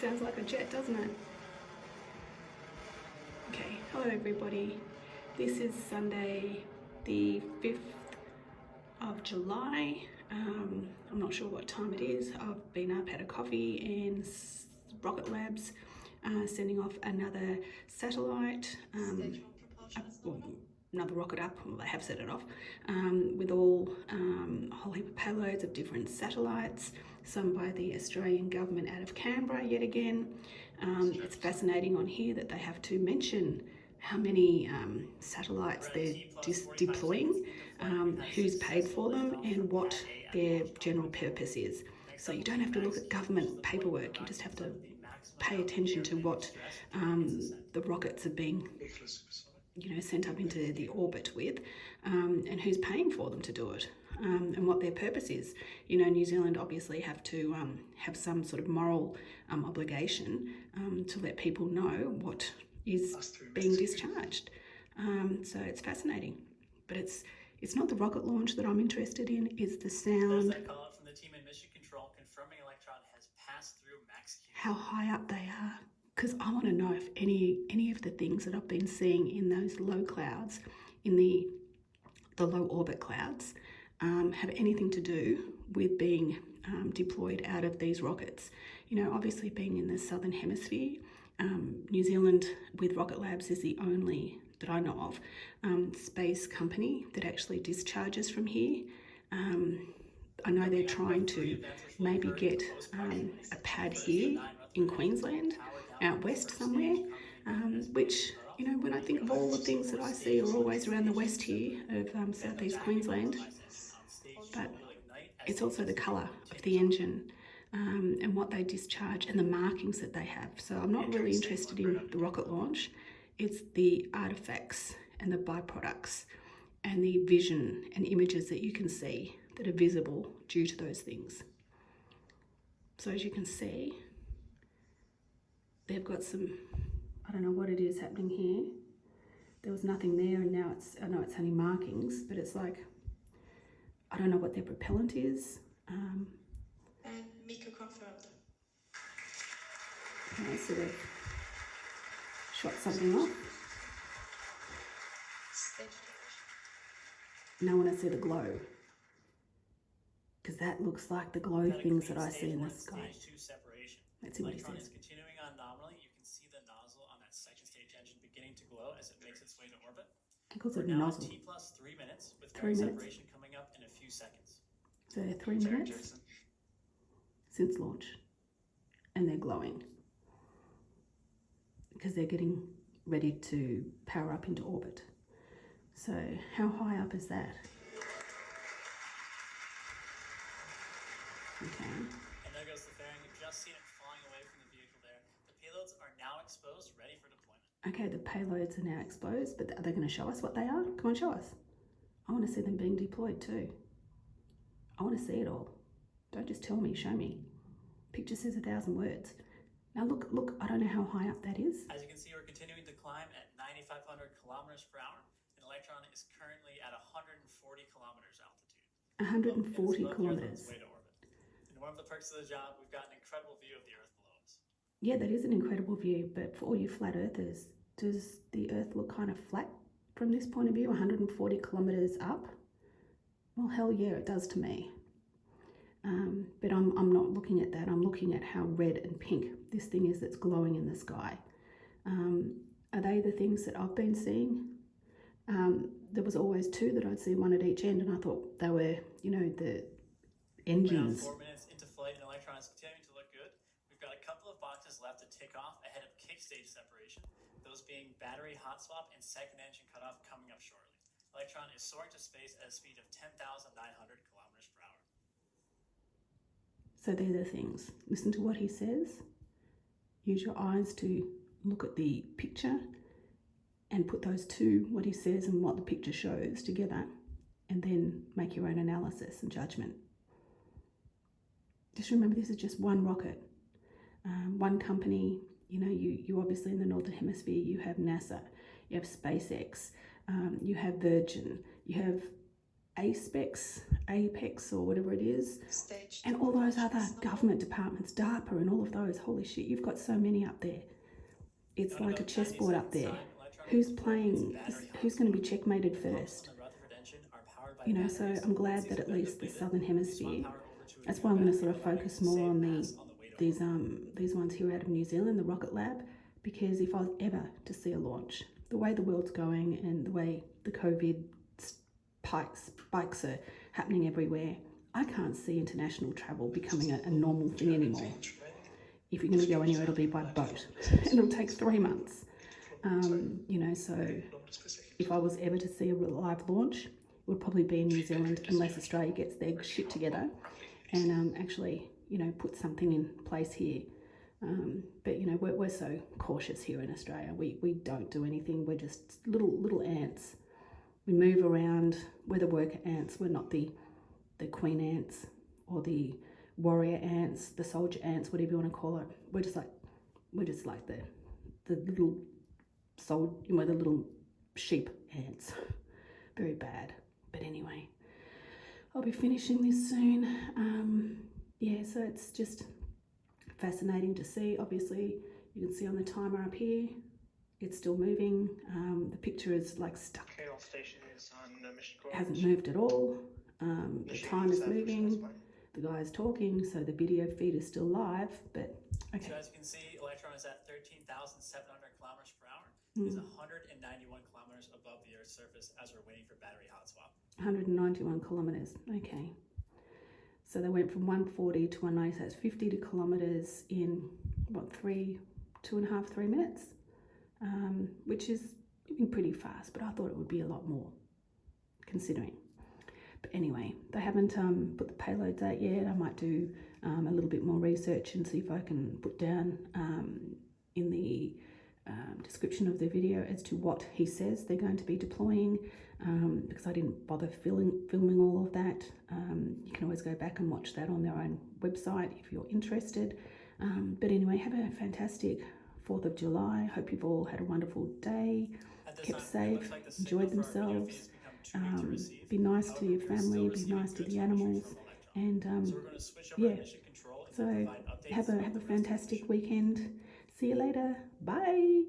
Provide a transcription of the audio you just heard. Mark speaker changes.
Speaker 1: Sounds like a jet, doesn't it? Okay, hello everybody. This is Sunday the 5th of July. I'm not sure what time it is. I've been up, had a coffee, and Rocket Labs sending off another satellite, another rocket up, well, they have set it off, with a whole heap of payloads of different satellites, some by the Australian government out of Canberra yet again. It's fascinating on here that they have to mention how many satellites they're deploying, who's paid for them, and what their general purpose is. So you don't have to look at government paperwork, you just have to pay attention to what the rockets are being sent up into the orbit with, and who's paying for them to do it, and what their purpose is. New Zealand obviously have to have some sort of moral obligation to let people know what is being discharged. So it's fascinating, but it's not the rocket launch that I'm interested in, it's the sound.
Speaker 2: From the team in Mission Control confirming Electron has passed through max Q.
Speaker 1: How high up they are, because I want to know if any of the things that I've been seeing in those low clouds, in the low orbit clouds, have anything to do with being deployed out of these rockets. Obviously being in the southern hemisphere, New Zealand with Rocket Labs is the only, that I know of, space company that actually discharges from here. I know they're trying to maybe get a pad here in Queensland, out west somewhere, which, when I think of all the things that I see are always around the west here of southeast Queensland, but it's also the colour of the engine and what they discharge and the markings that they have. So I'm not really interested in the rocket launch, it's the artefacts and the byproducts and the vision and images that you can see that are visible due to those things. So as you can see, they've got some, I don't know what it is happening here. There was nothing there, and now I know it's only markings, but it's like, I don't know what their propellant is.
Speaker 3: And Mika confirmed.
Speaker 1: Okay, so they've shot something off. Now I want to see the glow, because that looks like the glow things that I see in the sky. Let's see what he says.
Speaker 2: Continuing on nominally, you can see the nozzle on that second stage engine beginning to glow as it makes its way to orbit.
Speaker 1: He calls it a
Speaker 2: now
Speaker 1: nozzle.
Speaker 2: T plus 3 minutes with
Speaker 1: 3 minutes.
Speaker 2: separation coming up in a few seconds.
Speaker 1: So they're 3 minutes since launch, and they're glowing because they're getting ready to power up into orbit. So how high up is that? Okay.
Speaker 2: And there goes the fairing. You've just seen it flying away from the vehicle there. The payloads are now exposed, ready for deployment.
Speaker 1: Okay, the payloads are now exposed, but are they going to show us what they are? Come on, show us. I want to see them being deployed too. I want to see it all. Don't just tell me, show me. Picture says 1,000 words. Now look, I don't know how high up that is.
Speaker 2: As you can see, we're continuing to climb at 9,500 kilometers per hour. And Electron is currently at 140 kilometers altitude.
Speaker 1: 140 kilometers.
Speaker 2: Way to orbit. And one of the perks of the job, we've got an incredible view of the Earth below us.
Speaker 1: Yeah, that is an incredible view, but for all you flat earthers, does the Earth look kind of flat from this point of view, 140 kilometers up? Well, hell yeah, it does to me. But I'm not looking at that. I'm looking at how red and pink this thing is that's glowing in the sky. Are they the things that I've been seeing? There was always two that I'd see, one at each end, and I thought they were, the engines.
Speaker 2: We're now 4 minutes into flight, and Electron is continuing to look good. We've got a couple of boxes left to tick off ahead of kick stage separation, those being battery hot swap and second engine cutoff coming up shortly. Electron is soaring to space at a speed of 10,900 kilometers per hour.
Speaker 1: So they're the things. Listen to what he says. Use your eyes to look at the picture and put those two, what he says and what the picture shows, together, and then make your own analysis and judgment. Just remember, this is just one rocket, one company. You obviously in the Northern Hemisphere, you have NASA, you have SpaceX, you have Virgin, you have Apex or whatever it is,
Speaker 3: Stage
Speaker 1: and
Speaker 3: 2
Speaker 1: all those other
Speaker 3: functions.
Speaker 1: government departments, DARPA and all of those. Holy shit, you've got so many up there. It's
Speaker 2: On
Speaker 1: like a
Speaker 2: about
Speaker 1: chessboard
Speaker 2: 90
Speaker 1: up there.
Speaker 2: seconds time, Electron
Speaker 1: Who's
Speaker 2: will deploy its
Speaker 1: playing?
Speaker 2: battery
Speaker 1: Who's going to be
Speaker 2: hotspot.
Speaker 1: checkmated
Speaker 2: The pumps
Speaker 1: first?
Speaker 2: on the Rutherford engine are powered by
Speaker 1: You know, so
Speaker 2: batteries.
Speaker 1: I'm glad
Speaker 2: Once
Speaker 1: that
Speaker 2: these
Speaker 1: at
Speaker 2: have been
Speaker 1: least the
Speaker 2: depleted,
Speaker 1: southern
Speaker 2: we
Speaker 1: hemisphere.
Speaker 2: swap power over to a
Speaker 1: That's
Speaker 2: new
Speaker 1: why I'm going to
Speaker 2: battery,
Speaker 1: sort of
Speaker 2: allowing
Speaker 1: focus
Speaker 2: to
Speaker 1: more
Speaker 2: save
Speaker 1: on
Speaker 2: mass on the way to
Speaker 1: these ones here out of New Zealand, the Rocket Lab, because if I was ever to see a launch, the way the world's going and the way the COVID spikes are happening everywhere, I can't see international travel becoming a normal thing anymore. If you're going to go anywhere, it'll be by boat, and it'll take 3 months. You know, so if I was ever to see a live launch, it would probably be in New Zealand, unless Australia gets their shit together and actually, you know, put something in place here. But you know, we're so cautious here in Australia. We don't do anything. We're just little ants. We move around. We're the worker ants. We're not the queen ants or the warrior ants, the soldier ants, whatever you want to call it. We're just like the little the little sheep ants. Very bad. But anyway, I'll be finishing this soon. Yeah, so it's just fascinating to see. Obviously, you can see on the timer up here, it's still moving. The picture is like stuck.
Speaker 4: Station is on mission
Speaker 1: It hasn't moved at all. The time is moving. The guy is talking, so the video feed is still live. But okay.
Speaker 2: So as you can see, Electron is at 13,700 kilometers per hour. It is 191 kilometers above the Earth's surface as we're waiting for battery hot swap.
Speaker 1: 191 kilometers. Okay. So they went from 140 to 190. So that's 50 kilometers in what, 3 minutes, which is pretty fast. But I thought it would be a lot more, considering. But anyway, they haven't put the payloads out yet. I might do a little bit more research and see if I can put down in the description of the video as to what he says they're going to be deploying, because I didn't bother filming all of that. You can always go back and watch that on their own website if you're interested. But anyway, have a fantastic 4th of July. Hope you've all had a wonderful day, kept safe, enjoyed themselves. Be nice to your family, be nice to the animals, and yeah, so have a fantastic weekend. See you later. Bye.